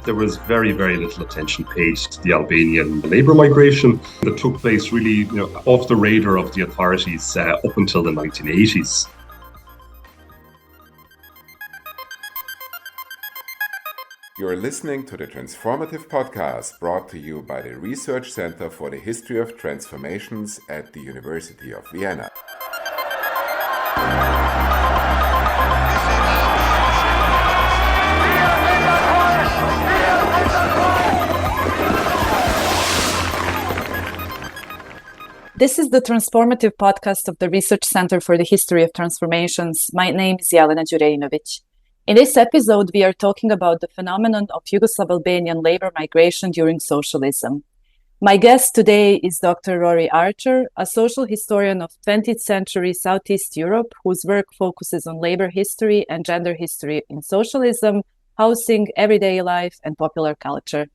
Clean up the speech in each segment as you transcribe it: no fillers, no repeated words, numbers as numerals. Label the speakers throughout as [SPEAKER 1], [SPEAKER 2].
[SPEAKER 1] There was very, very little attention paid to the Albanian labour migration that took place really off the radar of the authorities up until the 1980s.
[SPEAKER 2] You're listening to the Transformative Podcast, brought to you by the Research Center for the History of Transformations at the University of Vienna.
[SPEAKER 3] This is the Transformative Podcast of the Research Center for the History of Transformations. My name is Jelena Đureinović. In this episode, we are talking about the phenomenon of Yugoslav Albanian labor migration during socialism. My guest today is Dr. Rory Archer, a social historian of 20th century Southeast Europe, whose work focuses on labor history and gender history in socialism, housing, everyday life, and popular culture.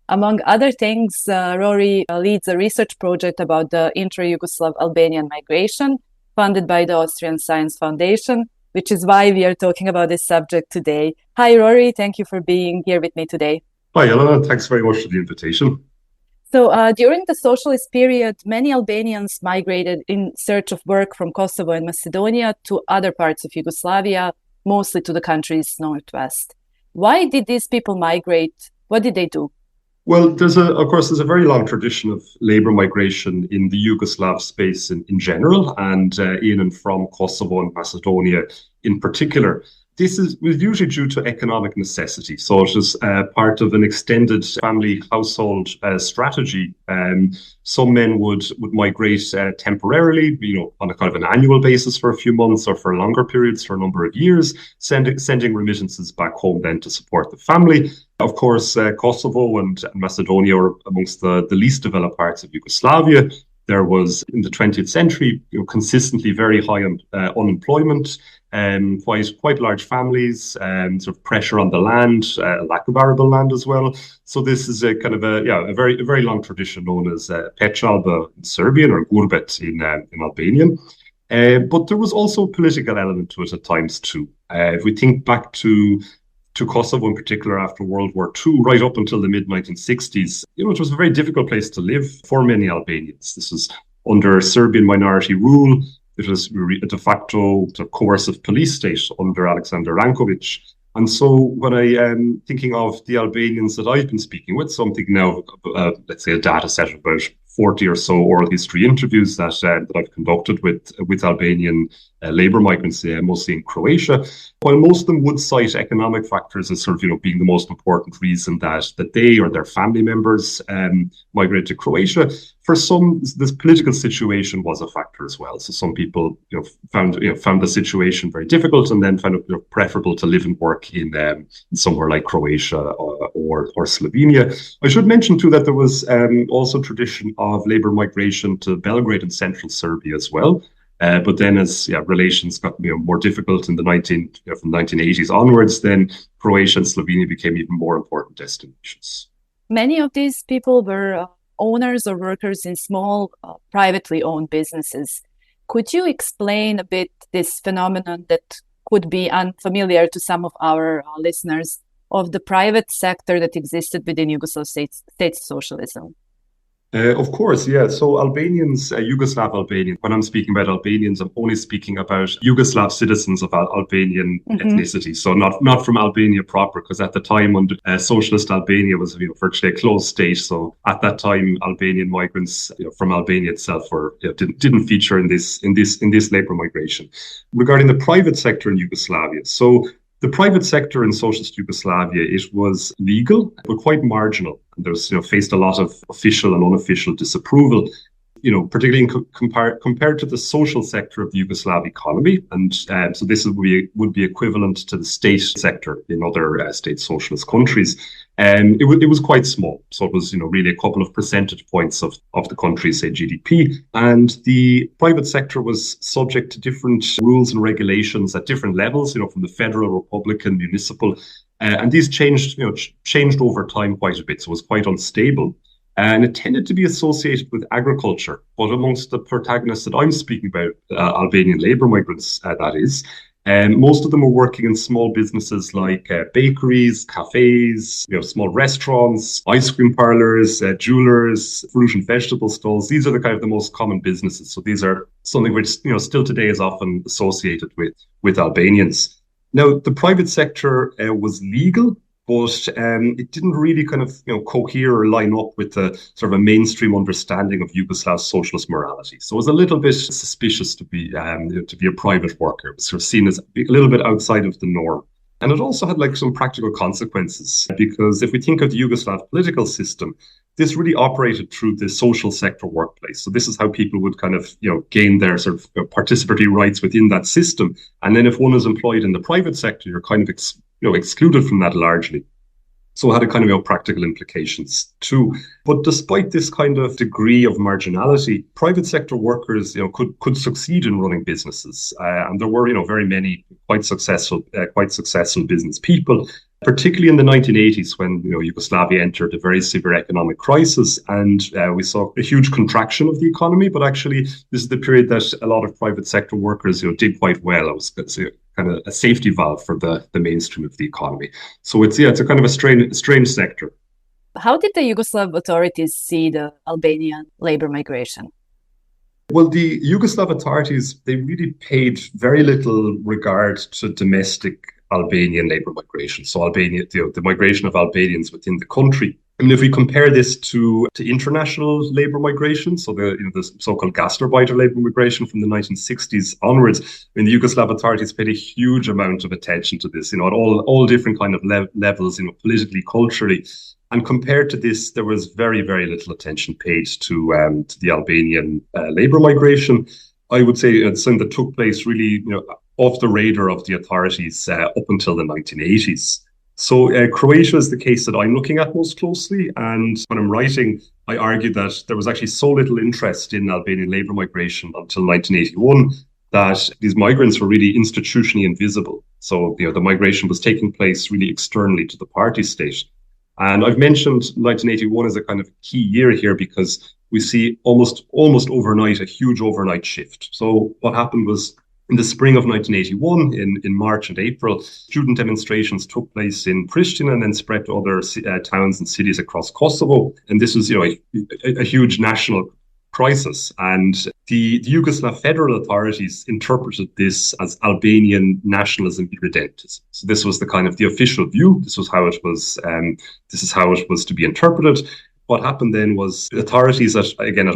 [SPEAKER 3] Among other things, Rory leads a research project about the Intra-Yugoslav Albanian migration, funded by the Austrian Science Foundation, which is why we are talking about this subject today. Hi, Rory. Thank you for being here with me today.
[SPEAKER 1] Hi, Jelena. Thanks very much for the invitation.
[SPEAKER 3] So during the socialist period, many Albanians migrated in search of work from Kosovo and Macedonia to other parts of Yugoslavia, mostly to the country's northwest. Why did these people migrate? What did they do?
[SPEAKER 1] Well, there's a very long tradition of labour migration in the Yugoslav space in general, and in and from Kosovo and Macedonia in particular. This was usually due to economic necessity. So it was part of an extended family household strategy. Some men would migrate temporarily, on a kind of an annual basis for a few months or for longer periods for a number of years, sending remittances back home then to support the family. Of course, Kosovo and Macedonia are amongst the least developed parts of Yugoslavia. There was, in the 20th century, consistently very high unemployment, quite large families, sort of pressure on the land, lack of arable land as well. So this is a very long tradition known as Pečalba in Serbian or Gurbet in Albanian. But there was also a political element to it at times too. If we think back to Kosovo in particular after World War II, right up until the mid-1960s, it was a very difficult place to live for many Albanians. This was under Serbian minority rule. It was a de facto coercive police state under Aleksandar Ranković. And so when I am thinking of the Albanians that I've been speaking with, so I'm thinking now of, let's say, a data set of about 40 or so oral history interviews that I've conducted with Albanian labour migrants, mostly in Croatia. While most of them would cite economic factors as sort of, being the most important reason that they or their family members migrated to Croatia, for some, this political situation was a factor as well. So some people, found the situation very difficult and then found it preferable to live and work in somewhere like Croatia or Slovenia. I should mention too that there was also tradition of labour migration to Belgrade and central Serbia as well. But then as relations got more difficult in the from 1980s onwards, then Croatia and Slovenia became even more important destinations.
[SPEAKER 3] Many of these people were owners or workers in small, privately owned businesses. Could you explain a bit this phenomenon that could be unfamiliar to some of our listeners of the private sector that existed within Yugoslav state socialism?
[SPEAKER 1] Of course, yeah. So Albanians, Yugoslav Albanian, when I'm speaking about Albanians, I'm only speaking about Yugoslav citizens of Albanian ethnicity. So not from Albania proper, because at the time under socialist Albania was virtually a closed state. So at that time, Albanian migrants from Albania itself didn't feature in this labour migration. Regarding the private sector in Yugoslavia, so the private sector in socialist Yugoslavia, it was legal, but quite marginal. There's faced a lot of official and unofficial disapproval, particularly compared to the social sector of the Yugoslav economy. And so this would be equivalent to the state sector in other state socialist countries. It was quite small. So it was, really a couple of percentage points of the country's, say, GDP. And the private sector was subject to different rules and regulations at different levels, from the federal, republican, municipal. And these changed over time quite a bit. So it was quite unstable. And it tended to be associated with agriculture. But amongst the protagonists that I'm speaking about, Albanian labour migrants, that is, And most of them were working in small businesses like bakeries, cafes, small restaurants, ice cream parlors, jewelers, fruit and vegetable stalls. These are the kind of the most common businesses. So these are something which still today is often associated with Albanians. Now, the private sector was legal, but it didn't really kind of cohere or line up with the sort of a mainstream understanding of Yugoslav socialist morality. So it was a little bit suspicious to be a private worker. It was sort of seen as a little bit outside of the norm. And it also had like some practical consequences, because if we think of the Yugoslav political system, this really operated through the social sector workplace. So this is how people would kind of gain their sort of participatory rights within that system. And then if one is employed in the private sector, you're kind of excluded from that largely. So it had a kind of practical implications too. But despite this kind of degree of marginality, private sector workers could succeed in running businesses, and there were very many quite successful business people, particularly in the 1980s when Yugoslavia entered a very severe economic crisis, and we saw a huge contraction of the economy. But actually, this is the period that a lot of private sector workers did quite well. I was going to say kind of a safety valve for the mainstream of the economy. So it's a kind of a strange sector.
[SPEAKER 3] How did the Yugoslav authorities see the Albanian labor migration?
[SPEAKER 1] Well, the Yugoslav authorities, they really paid very little regard to domestic Albanian labor migration. So Albania, the migration of Albanians within the country. I mean, if we compare this to international labor migration, so the so-called gastarbeiter labor migration from the 1960s onwards, I mean, the Yugoslav authorities paid a huge amount of attention to this, at all different kind of levels, politically, culturally. And compared to this, there was very, very little attention paid to the Albanian labor migration. I would say it's something that took place really, off the radar of the authorities up until the 1980s. So Croatia is the case that I'm looking at most closely. And when I'm writing, I argue that there was actually so little interest in Albanian labor migration until 1981 that these migrants were really institutionally invisible. So the migration was taking place really externally to the party state. And I've mentioned 1981 as a kind of key year here because we see almost overnight a huge overnight shift. So what happened was, in the spring of 1981, in March and April, student demonstrations took place in Pristina and then spread to other towns and cities across Kosovo. And this was, a huge national crisis. And the Yugoslav federal authorities interpreted this as Albanian nationalism irredentism. So this was the kind of the official view. This is how it was to be interpreted. What happened then was authorities at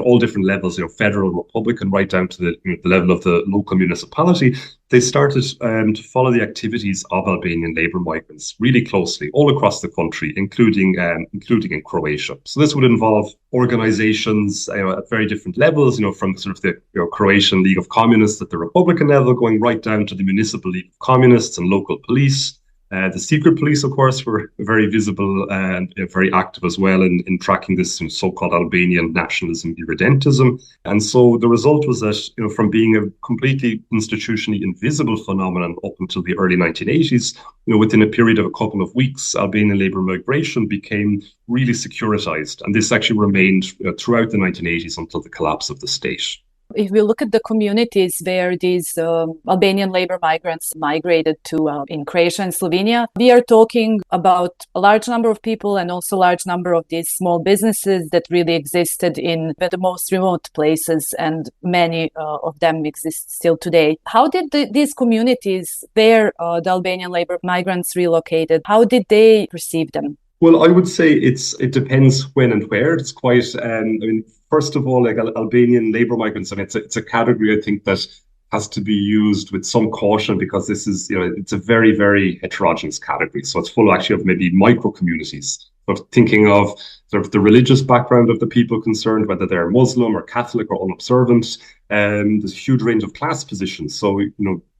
[SPEAKER 1] all different levels, federal, Republican, right down to the level of the local municipality, they started to follow the activities of Albanian labor migrants really closely all across the country, including in Croatia. So this would involve organizations at very different levels, from sort of the Croatian League of Communists at the Republican level, going right down to the Municipal League of Communists and local police. The secret police, of course, were very visible and very active as well in tracking this so-called Albanian nationalism irredentism. And so the result was that, from being a completely institutionally invisible phenomenon up until the early 1980s, within a period of a couple of weeks, Albanian labor migration became really securitized. And this actually remained throughout the 1980s until the collapse of the state.
[SPEAKER 3] If we look at the communities where these Albanian labor migrants migrated to in Croatia and Slovenia, we are talking about a large number of people and also a large number of these small businesses that really existed in the most remote places, and many of them exist still today. How did these communities where the Albanian labor migrants relocated, how did they perceive them?
[SPEAKER 1] Well, I would say it depends when and where. It's quite, first of all, like Albanian labor migrants, and it's a category I think that has to be used with some caution because this is, it's a very, very heterogeneous category. So it's full actually of maybe micro communities. But thinking of sort of the religious background of the people concerned, whether they're Muslim or Catholic or unobservant, there's a huge range of class positions. So,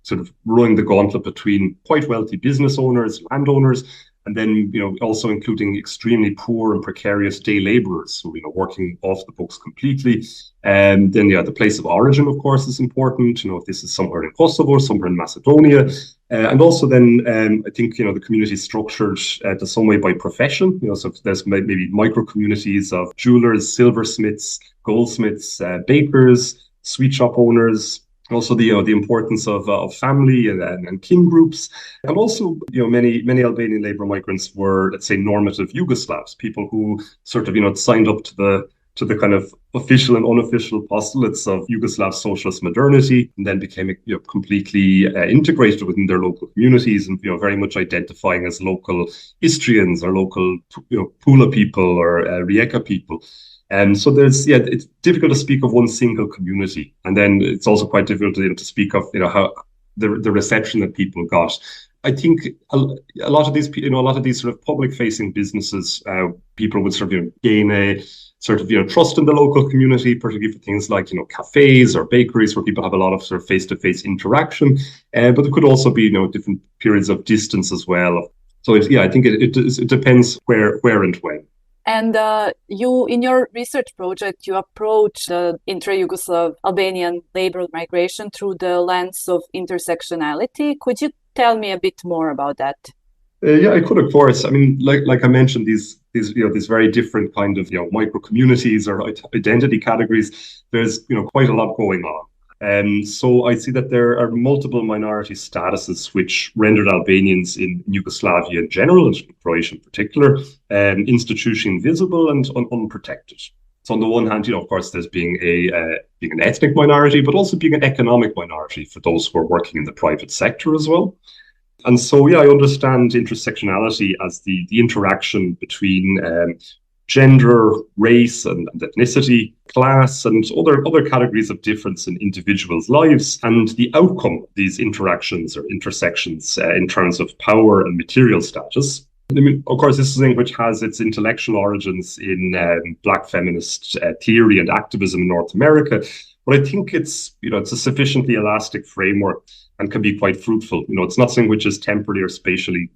[SPEAKER 1] sort of running the gauntlet between quite wealthy business owners, landowners, and then, also including extremely poor and precarious day laborers, so, working off the books completely. And then, the place of origin, of course, is important. If this is somewhere in Kosovo, somewhere in Macedonia. And also then, I think, the community is structured to some way by profession. So there's maybe micro communities of jewelers, silversmiths, goldsmiths, bakers, sweet shop owners, Also, the importance of family and kin groups, and also many Albanian labor migrants were, let's say, normative Yugoslavs, people who sort of signed up to the kind of official and unofficial postulates of Yugoslav socialist modernity, and then became completely integrated within their local communities, and very much identifying as local Istrians or local Pula people or Rijeka people. And so it's difficult to speak of one single community, and then it's also quite difficult to speak of how the reception that people got. I think a lot of these sort of public-facing businesses, people would sort of gain a sort of trust in the local community, particularly for things like cafes or bakeries where people have a lot of sort of face-to-face interaction. But there could also be different periods of distance as well. So I think it depends where and when.
[SPEAKER 3] And you, in your research project, you approach the intra-Yugoslav Albanian labor migration through the lens of intersectionality. Could you tell me a bit more about that?
[SPEAKER 1] Yeah, I could, of course. I mean, like I mentioned, these very different kind of micro communities or identity categories. There's quite a lot going on. So I see that there are multiple minority statuses which rendered Albanians in Yugoslavia in general, and Croatia in particular, institutionally invisible and unprotected. So on the one hand, of course, there's being an ethnic minority, but also being an economic minority for those who are working in the private sector as well. And so, I understand intersectionality as the interaction between gender, race, and ethnicity, class, and other categories of difference in individuals' lives, and the outcome of these interactions or intersections in terms of power and material status. I mean, of course, this is something which has its intellectual origins in Black feminist theory and activism in North America, but I think it's a sufficiently elastic framework and can be quite fruitful. It's not something which is temporally or spatially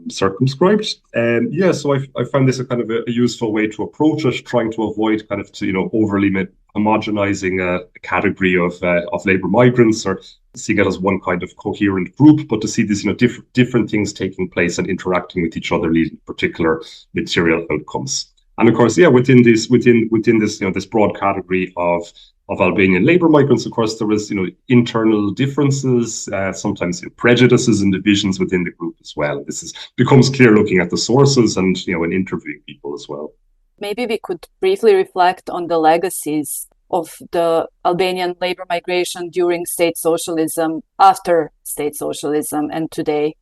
[SPEAKER 1] circumscribed. So I found this a kind of a useful way to approach it, trying to avoid kind of overly homogenizing a category of labor migrants or seeing it as one kind of coherent group, but to see these different things taking place and interacting with each other, leading to particular material outcomes. And of course, within this this broad category of Albanian labor migrants, of course, there was internal differences, sometimes prejudices and divisions within the group as well. This becomes clear looking at the sources and in interviewing people as well.
[SPEAKER 3] Maybe we could briefly reflect on the legacies of the Albanian labor migration during state socialism, after state socialism, and today.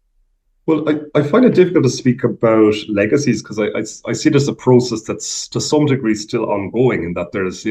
[SPEAKER 1] Well, I find it difficult to speak about legacies because I see it as a process that's to some degree still ongoing, and that there's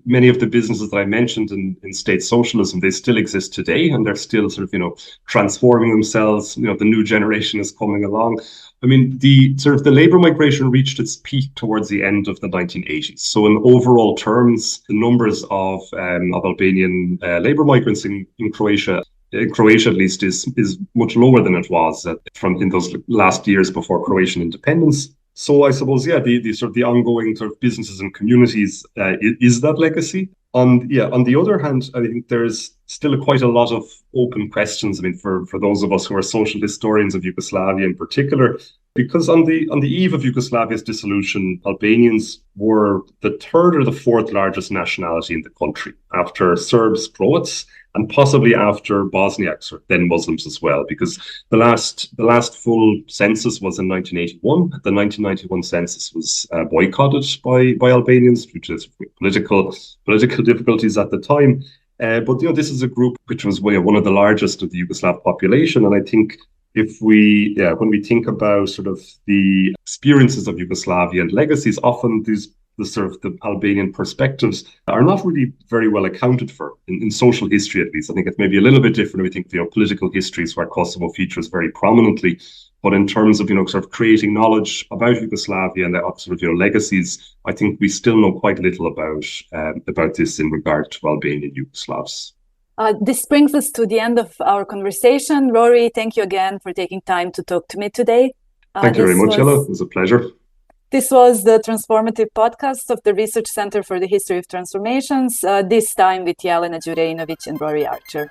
[SPEAKER 1] many of the businesses that I mentioned in state socialism, they still exist today, and they're still sort of transforming themselves. The new generation is coming along. I mean, the labor migration reached its peak towards the end of the 1980s. So in overall terms, the numbers of Albanian labor migrants in Croatia at least, is much lower than it was in those last years before Croatian independence. So I suppose, the ongoing sort of businesses and communities is that legacy. On the other hand, I think there's still quite a lot of open questions. I mean, for those of us who are social historians of Yugoslavia in particular, because on the eve of Yugoslavia's dissolution, Albanians were the third or the fourth largest nationality in the country, after Serbs, Croats, and possibly after Bosniaks, or then Muslims as well, because the last full census was in 1981. The 1991 census was boycotted by Albanians due to political difficulties at the time. But this is a group which was one of the largest of the Yugoslav population, and I think when we think about sort of the experiences of Yugoslavia and legacies, often the Albanian perspectives are not really very well accounted for in social history, at least. I think it's maybe a little bit different. We think political histories where Kosovo features very prominently, but in terms of sort of creating knowledge about Yugoslavia and the legacies, I think we still know quite little about this in regard to Albanian Yugoslavs.
[SPEAKER 3] This brings us to the end of our conversation. Rory, thank you again for taking time to talk to me today.
[SPEAKER 1] Thank you very much, Ella. It was a pleasure.
[SPEAKER 3] This was the Transformative podcast of the Research Center for the History of Transformations, this time with Jelena Đureinović and Rory Archer.